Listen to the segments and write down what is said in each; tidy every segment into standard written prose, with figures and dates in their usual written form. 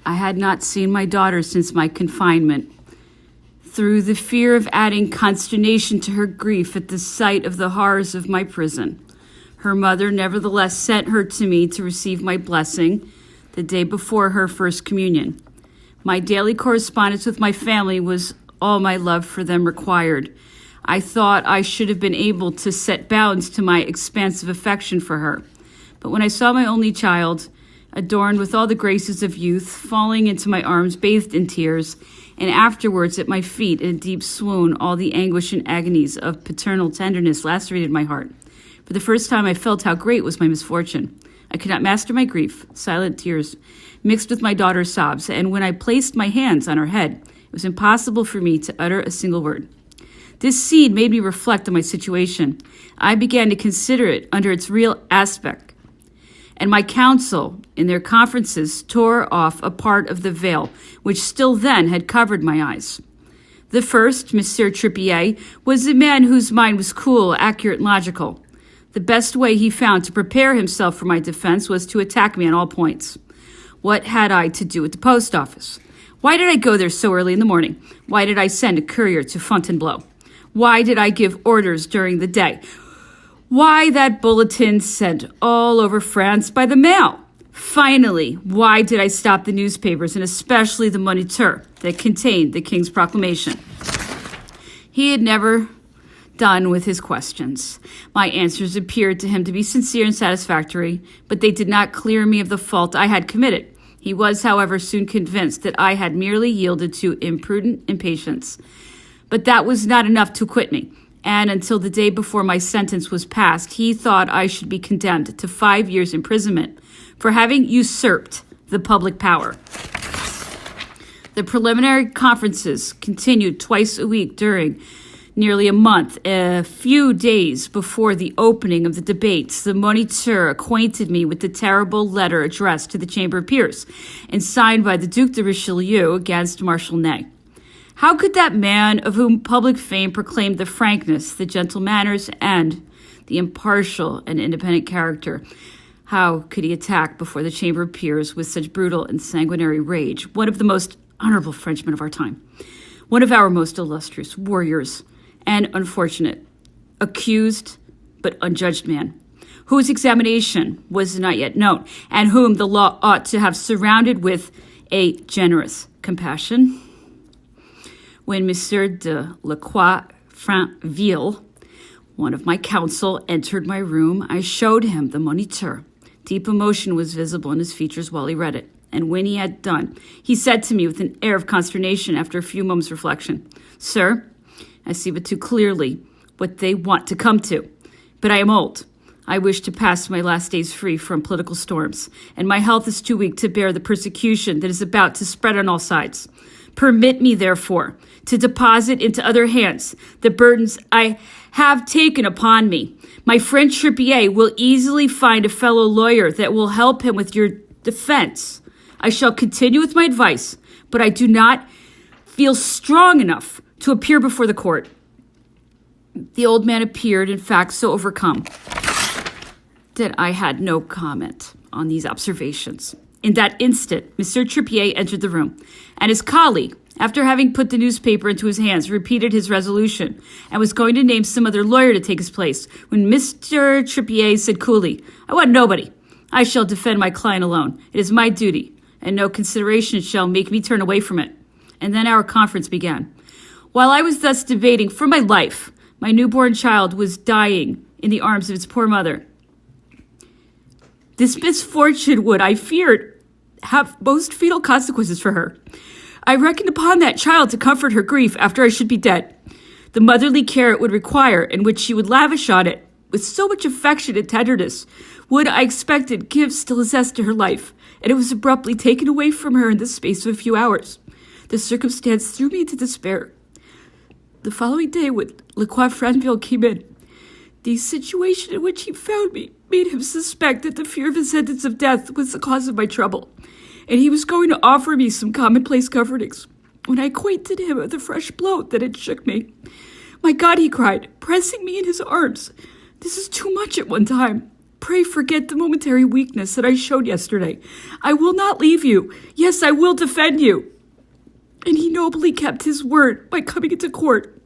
I had not seen my daughter since my confinement. Through the fear of adding consternation to her grief at the sight of the horrors of my prison, her mother nevertheless sent her to me to receive my blessing the day before her first communion. My daily correspondence with my family was all my love for them required. I thought I should have been able to set bounds to my expansive affection for her. But when I saw my only child, adorned with all the graces of youth, falling into my arms bathed in tears, and afterwards at my feet in a deep swoon, all the anguish and agonies of paternal tenderness lacerated my heart. For the first time I felt how great was my misfortune. I could not master my grief. Silent tears mixed with my daughter's sobs, and when I placed my hands on her head, it was impossible for me to utter a single word. This scene made me reflect on my situation. I began to consider it under its real aspect, and my counsel, in their conferences, tore off a part of the veil which still then had covered my eyes. The first, Monsieur Trippier, was a man whose mind was cool, accurate, and logical. The best way he found to prepare himself for my defense was to attack me on all points. What had I to do with the post office? Why did I go there so early in the morning? Why did I send a courier to Fontainebleau? Why did I give orders during the day? Why that bulletin sent all over France by the mail? Finally, why did I stop the newspapers, and especially the Moniteur, that contained the king's proclamation? He had never done with his questions. My answers appeared to him to be sincere and satisfactory, but they did not clear me of the fault I had committed. He was, however, soon convinced that I had merely yielded to imprudent impatience. But that was not enough to acquit me, and until the day before my sentence was passed, he thought I should be condemned to 5 years' imprisonment for having usurped the public power. The preliminary conferences continued twice a week during nearly a month. A few days before the opening of the debates, the Moniteur acquainted me with the terrible letter addressed to the Chamber of Peers and signed by the Duc de Richelieu against Marshal Ney. How could that man, of whom public fame proclaimed the frankness, the gentle manners, and the impartial and independent character, how could he attack before the Chamber of Peers with such brutal and sanguinary rage one of the most honorable Frenchmen of our time, one of our most illustrious warriors, and unfortunate, accused but unjudged man, whose examination was not yet known, and whom the law ought to have surrounded with a generous compassion? When Monsieur de Lacroix-Frainville, one of my counsel, entered my room, I showed him the Moniteur. Deep emotion was visible in his features while he read it, and when he had done, he said to me with an air of consternation after a few moments' reflection, "Sir, I see but too clearly what they want to come to. But I am old. I wish to pass my last days free from political storms, and my health is too weak to bear the persecution that is about to spread on all sides. Permit me, therefore, to deposit into other hands the burdens I have taken upon me. My friend Trippier will easily find a fellow lawyer that will help him with your defense. I shall continue with my advice, but I do not feel strong enough to appear before the court." The old man appeared, in fact, so overcome that I had no comment on these observations. In that instant, Monsieur Trippier entered the room, and his colleague, after having put the newspaper into his hands, repeated his resolution and was going to name some other lawyer to take his place, when Mr. Trippier said coolly, "I want nobody. I shall defend my client alone. It is my duty, and no consideration shall make me turn away from it." And then our conference began. While I was thus debating for my life, my newborn child was dying in the arms of its poor mother. This misfortune would, I feared, have most fatal consequences for her. I reckoned upon that child to comfort her grief after I should be dead. The motherly care it would require, and which she would lavish on it with so much affection and tenderness, would, I expected, give still a zest to her life, and it was abruptly taken away from her in the space of a few hours. The circumstance threw me into despair. The following day, when Lacroix-Frainville came in, the situation in which he found me made him suspect that the fear of a sentence of death was the cause of my trouble, and he was going to offer me some commonplace comfortings, when I acquainted him of the fresh blow that had shook me. "My God," he cried, pressing me in his arms, "this is too much at one time. Pray forget the momentary weakness that I showed yesterday. I will not leave you. Yes, I will defend you." And he nobly kept his word by coming into court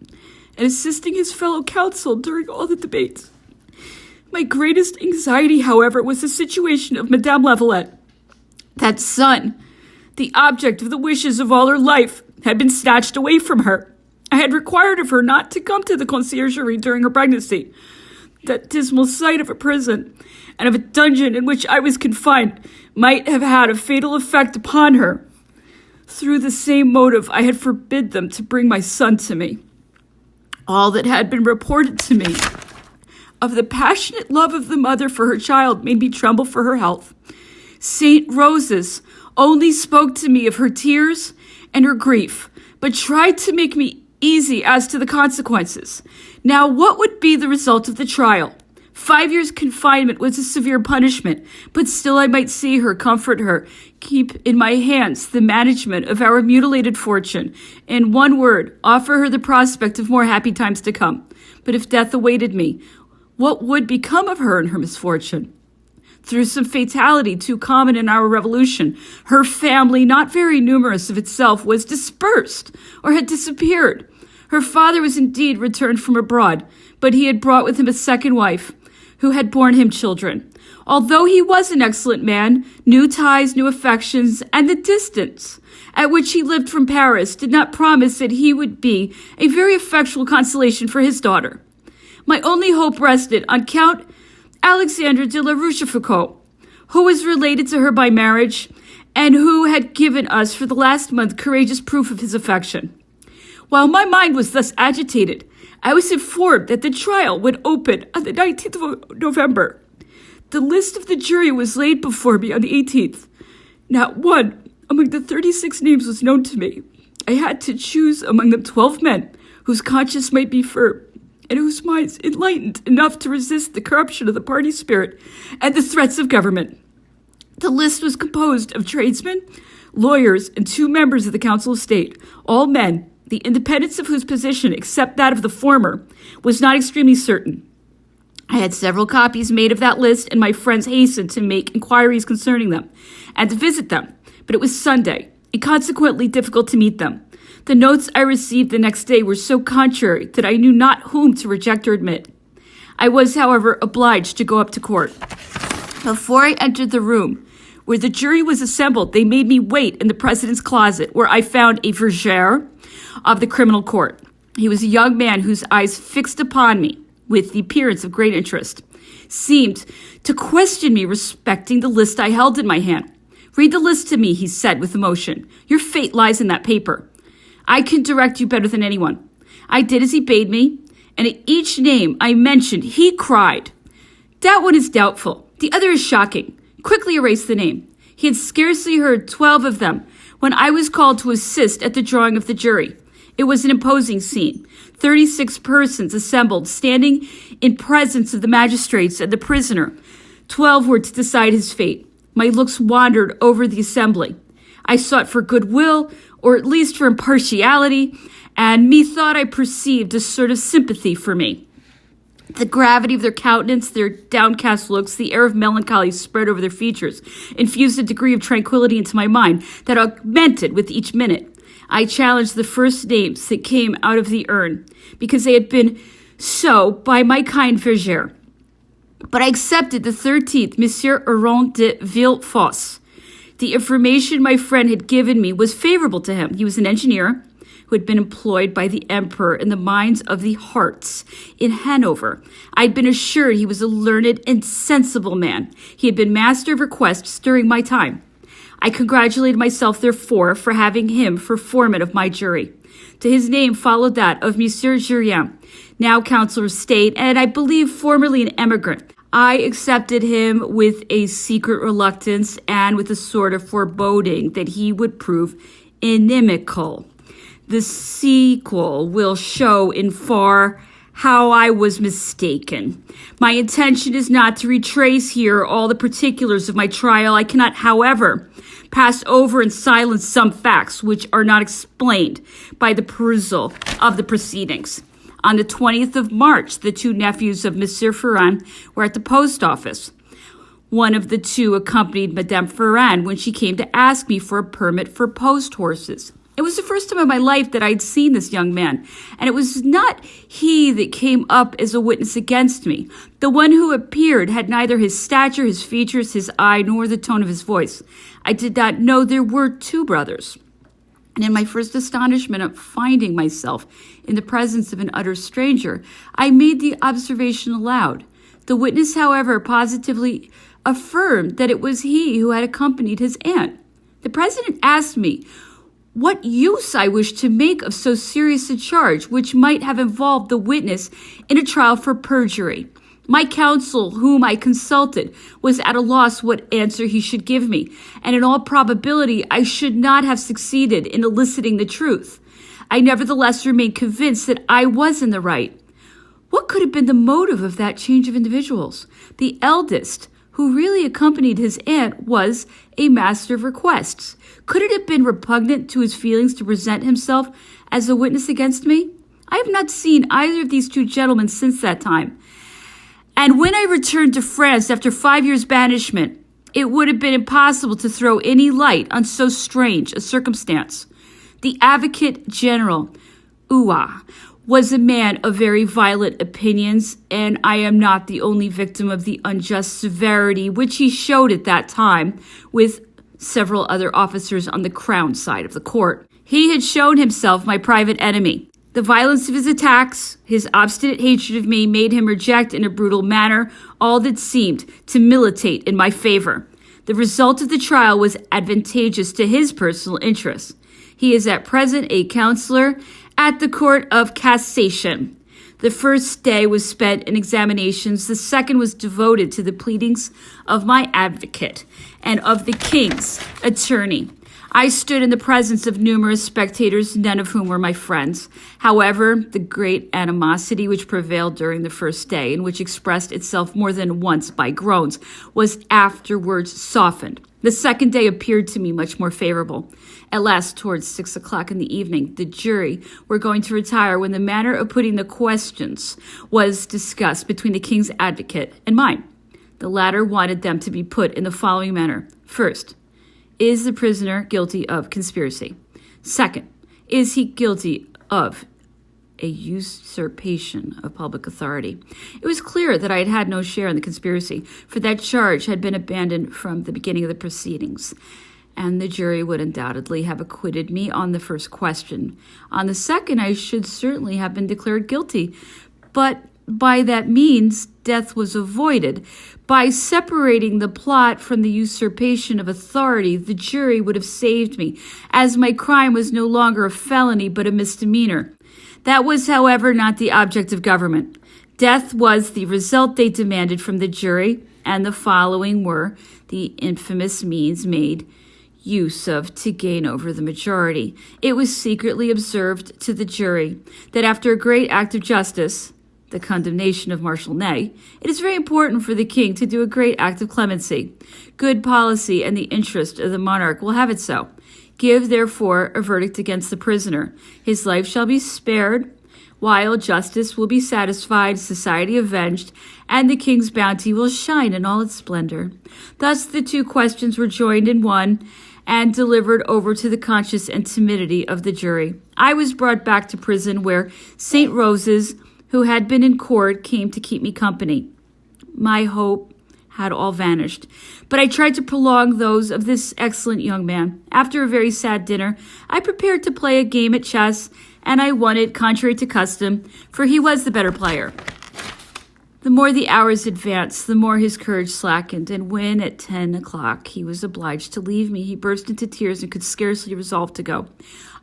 and assisting his fellow counsel during all the debates. My greatest anxiety, however, was the situation of Madame Lavalette. That son, the object of the wishes of all her life, had been snatched away from her. I had required of her not to come to the conciergerie during her pregnancy. That dismal sight of a prison and of a dungeon in which I was confined might have had a fatal effect upon her. Through the same motive, I had forbid them to bring my son to me. All that had been reported to me of the passionate love of the mother for her child made me tremble for her health. St. Roses only spoke to me of her tears and her grief, but tried to make me easy as to the consequences. Now, what would be the result of the trial? 5 years' confinement was a severe punishment, but still I might see her, comfort her, keep in my hands the management of our mutilated fortune. In one word, offer her the prospect of more happy times to come. But if death awaited me, what would become of her in her misfortune? Through some fatality too common in our revolution, her family, not very numerous of itself, was dispersed or had disappeared. Her father was indeed returned from abroad, but he had brought with him a second wife, who had borne him children. Although he was an excellent man, new ties, new affections, and the distance at which he lived from Paris did not promise that he would be a very effectual consolation for his daughter. My only hope rested on Count Alexandre de la Rochefoucauld, who was related to her by marriage, and who had given us for the last month courageous proof of his affection. While my mind was thus agitated, I was informed that the trial would open on the 19th of November. The list of the jury was laid before me on the 18th. Not one among the 36 names was known to me. I had to choose among them 12 men whose conscience might be firm, and whose minds enlightened enough to resist the corruption of the party spirit and the threats of government. The list was composed of tradesmen, lawyers, and 2 members of the Council of State, all men, the independence of whose position, except that of the former, was not extremely certain. I had several copies made of that list, and my friends hastened to make inquiries concerning them and to visit them, but it was Sunday, and consequently difficult to meet them. The notes I received the next day were so contrary that I knew not whom to reject or admit. I was, however, obliged to go up to court. Before I entered the room where the jury was assembled, they made me wait in the president's closet, where I found a verger of the criminal court. He was a young man whose eyes, fixed upon me with the appearance of great interest, seemed to question me respecting the list I held in my hand. "Read the list to me," he said with emotion. "Your fate lies in that paper. I can direct you better than anyone." I did as he bade me, and at each name I mentioned, he cried, "That one is doubtful. The other is shocking. Quickly erase the name." He had scarcely heard 12 of them when I was called to assist at the drawing of the jury. It was an imposing scene. 36 persons assembled, standing in presence of the magistrates and the prisoner. 12 were to decide his fate. My looks wandered over the assembly. I sought for goodwill, or at least for impartiality, and methought I perceived a sort of sympathy for me. The gravity of their countenance, their downcast looks, the air of melancholy spread over their features, infused a degree of tranquility into my mind that augmented with each minute. I challenged the first names that came out of the urn, because they had been so by my kind verger. But I accepted the 13th, Monsieur Aron de Villefosse. The information my friend had given me was favorable to him. He was an engineer who had been employed by the emperor in the mines of the Harz in Hanover. I'd been assured he was a learned and sensible man. He had been master of requests during my time. I congratulated myself, therefore, for having him for foreman of my jury. To his name followed that of Monsieur Jurien, now Councillor of State, and I believe formerly an emigrant. I accepted him with a secret reluctance and with a sort of foreboding that he would prove inimical. The sequel will show in far how I was mistaken. My intention is not to retrace here all the particulars of my trial. I cannot, however, pass over in silence some facts which are not explained by the perusal of the proceedings. On the 20th of March, the 2 nephews of Monsieur Ferrand were at the post office. One of the two accompanied Madame Ferrand when she came to ask me for a permit for post horses. It was the first time in my life that I'd seen this young man, and it was not he that came up as a witness against me. The one who appeared had neither his stature, his features, his eye, nor the tone of his voice. I did not know there were two brothers. And in my first astonishment at finding myself in the presence of an utter stranger, I made the observation aloud. The witness, however, positively affirmed that it was he who had accompanied his aunt. The president asked me what use I wished to make of so serious a charge, which might have involved the witness in a trial for perjury. My counsel, whom I consulted, was at a loss what answer he should give me, and in all probability I should not have succeeded in eliciting the truth. I nevertheless remained convinced that I was in the right. What could have been the motive of that change of individuals? The eldest, who really accompanied his aunt, was a master of requests. Could it have been repugnant to his feelings to present himself as a witness against me? I have not seen either of these two gentlemen since that time. And when I returned to France after 5 years' banishment, it would have been impossible to throw any light on so strange a circumstance. The Advocate General, Oua, was a man of very violent opinions, and I am not the only victim of the unjust severity which he showed at that time with several other officers on the crown side of the court. He had shown himself my private enemy. The violence of his attacks, his obstinate hatred of me, made him reject in a brutal manner all that seemed to militate in my favor. The result of the trial was advantageous to his personal interests. He is at present a counselor at the Court of Cassation. The first day was spent in examinations. The second was devoted to the pleadings of my advocate and of the king's attorney. I stood in the presence of numerous spectators, none of whom were my friends. However, the great animosity which prevailed during the first day, and which expressed itself more than once by groans, was afterwards softened. The second day appeared to me much more favorable. At last, towards 6 o'clock in the evening, the jury were going to retire when the manner of putting the questions was discussed between the king's advocate and mine. The latter wanted them to be put in the following manner. First, is the prisoner guilty of conspiracy? Second, is he guilty of a usurpation of public authority? It was clear that I had had no share in the conspiracy, for that charge had been abandoned from the beginning of the proceedings, and the jury would undoubtedly have acquitted me on the first question. On the second, I should certainly have been declared guilty, but by that means, death was avoided. By separating the plot from the usurpation of authority, the jury would have saved me, as my crime was no longer a felony but a misdemeanor. That was, however, not the object of government. Death was the result they demanded from the jury, and the following were the infamous means made use of to gain over the majority. It was secretly observed to the jury that after a great act of justice, the condemnation of Marshal Ney, it is very important for the king to do a great act of clemency. Good policy and the interest of the monarch will have it so. Give, therefore, a verdict against the prisoner. His life shall be spared, while justice will be satisfied, society avenged, and the king's bounty will shine in all its splendor. Thus the two questions were joined in one and delivered over to the conscience and timidity of the jury. I was brought back to prison, where St. Rose's, who had been in court, came to keep me company. My hope had all vanished, but I tried to prolong those of this excellent young man. After a very sad dinner, I prepared to play a game at chess, and I won it contrary to custom, for he was the better player. The more the hours advanced, the more his courage slackened, and when at 10 o'clock he was obliged to leave me, he burst into tears and could scarcely resolve to go.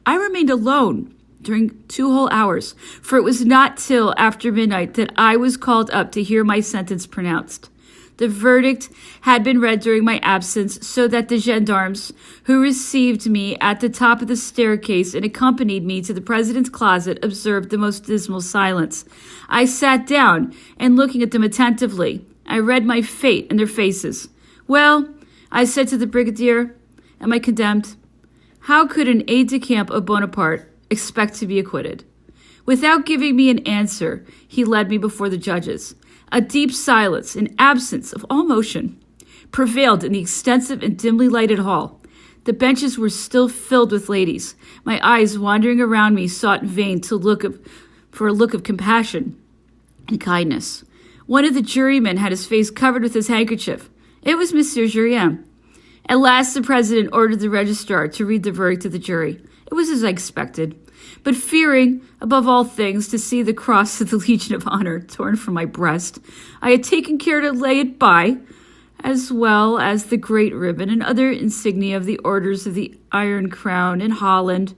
I remained alone during 2 whole hours, for it was not till after midnight that I was called up to hear my sentence pronounced. The verdict had been read during my absence, so that the gendarmes who received me at the top of the staircase and accompanied me to the president's closet observed the most dismal silence. I sat down, and looking at them attentively, I read my fate in their faces. Well, I said to the brigadier, am I condemned? How could an aide-de-camp of Bonaparte expect to be acquitted? Without giving me an answer, he led me before the judges. A deep silence, an absence of all motion, prevailed in the extensive and dimly lighted hall. The benches were still filled with ladies. My eyes, wandering around me, sought in vain for a look of compassion and kindness. One of the jurymen had his face covered with his handkerchief. It was Monsieur Jurien. At last the president ordered the registrar to read the verdict of the jury. It was as I expected. But fearing, above all things, to see the cross of the Legion of Honor torn from my breast, I had taken care to lay it by, as well as the great ribbon and other insignia of the orders of the Iron Crown in Holland.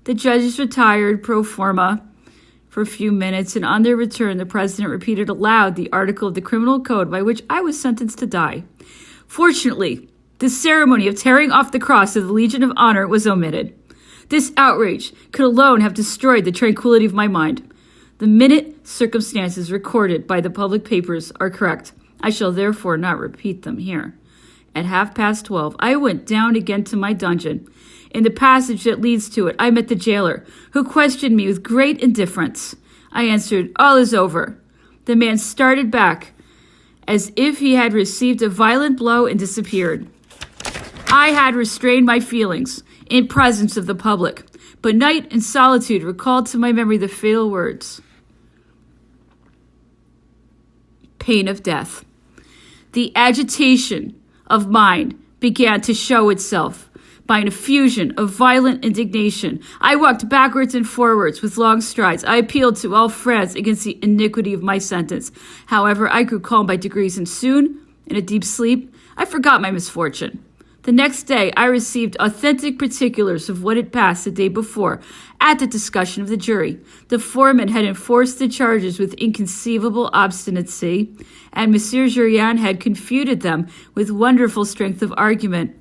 The judges retired pro forma for a few minutes, and on their return the president repeated aloud the article of the criminal code by which I was sentenced to die. Fortunately, the ceremony of tearing off the cross of the Legion of Honor was omitted. This outrage could alone have destroyed the tranquility of my mind. The minute circumstances recorded by the public papers are correct. I shall therefore not repeat them here. At 12:30, I went down again to my dungeon. In the passage that leads to it, I met the jailer, who questioned me with great indifference. I answered, "All is over." The man started back, as if he had received a violent blow, and disappeared. I had restrained my feelings in presence of the public, but night and solitude recalled to my memory the fatal words. Pain of death. The agitation of mind began to show itself by an effusion of violent indignation. I walked backwards and forwards with long strides. I appealed to all France against the iniquity of my sentence. However, I grew calm by degrees, and soon, in a deep sleep, I forgot my misfortune. The next day, I received authentic particulars of what had passed the day before at the discussion of the jury. The foreman had enforced the charges with inconceivable obstinacy, and Monsieur Jurien had confuted them with wonderful strength of argument.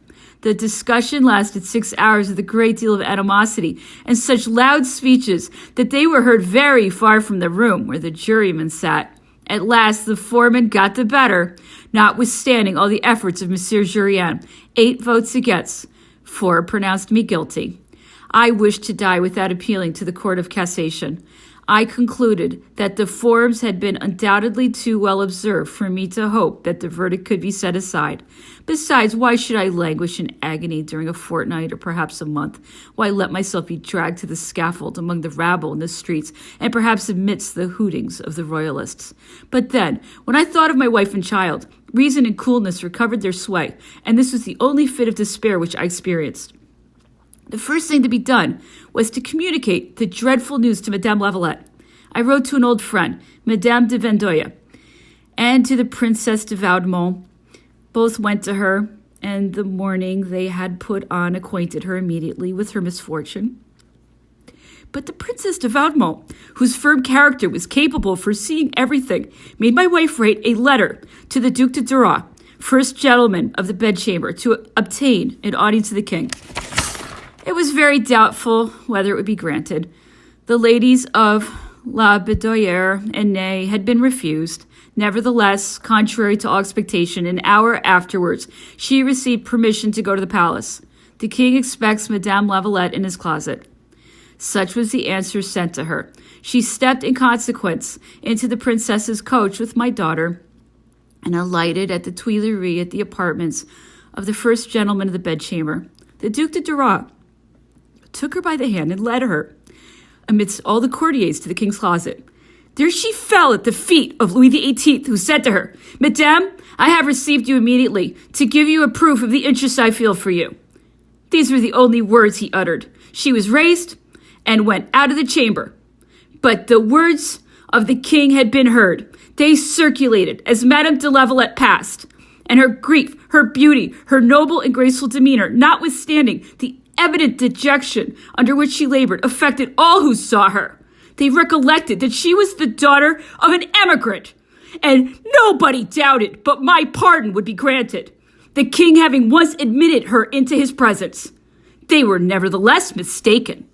The discussion lasted 6 hours with a great deal of animosity and such loud speeches that they were heard very far from the room where the jurymen sat. At last, the foreman got the better, notwithstanding all the efforts of Monsieur Jurien. 8 votes against, 4 pronounced me guilty. I wished to die without appealing to the Court of Cassation. I concluded that the forms had been undoubtedly too well observed for me to hope that the verdict could be set aside. Besides, why should I languish in agony during a fortnight or perhaps a month? Why let myself be dragged to the scaffold among the rabble in the streets, and perhaps amidst the hootings of the royalists? But then, when I thought of my wife and child, reason and coolness recovered their sway, and this was the only fit of despair which I experienced. The first thing to be done was to communicate the dreadful news to Madame Lavalette. I wrote to an old friend, Madame de Vendoya, and to the Princess de Vaudemont. Both went to her, and the mourning they had put on acquainted her immediately with her misfortune. But the Princess de Vaudemont, whose firm character was capable of foreseeing everything, made my wife write a letter to the Duc de Duras, first gentleman of the bedchamber, to obtain an audience of the king. It was very doubtful whether it would be granted. The ladies of La Bidouillere and Ney had been refused. Nevertheless, contrary to all expectation, an hour afterwards, she received permission to go to the palace. The king expects Madame Lavalette in his closet. Such was the answer sent to her. She stepped in consequence into the princess's coach with my daughter and alighted at the Tuileries at the apartments of the first gentleman of the bedchamber. The Duc de Duras took her by the hand and led her, amidst all the courtiers, to the king's closet. There she fell at the feet of Louis XVIII, who said to her, "Madame, I have received you immediately to give you a proof of the interest I feel for you." These were the only words he uttered. She was raised and went out of the chamber. But the words of the king had been heard. They circulated as Madame de Lavalette passed, and her grief, her beauty, her noble and graceful demeanor, notwithstanding the evident dejection under which she labored, affected all who saw her. They recollected that she was the daughter of an emigrant, and nobody doubted but my pardon would be granted, the king having once admitted her into his presence. They were nevertheless mistaken.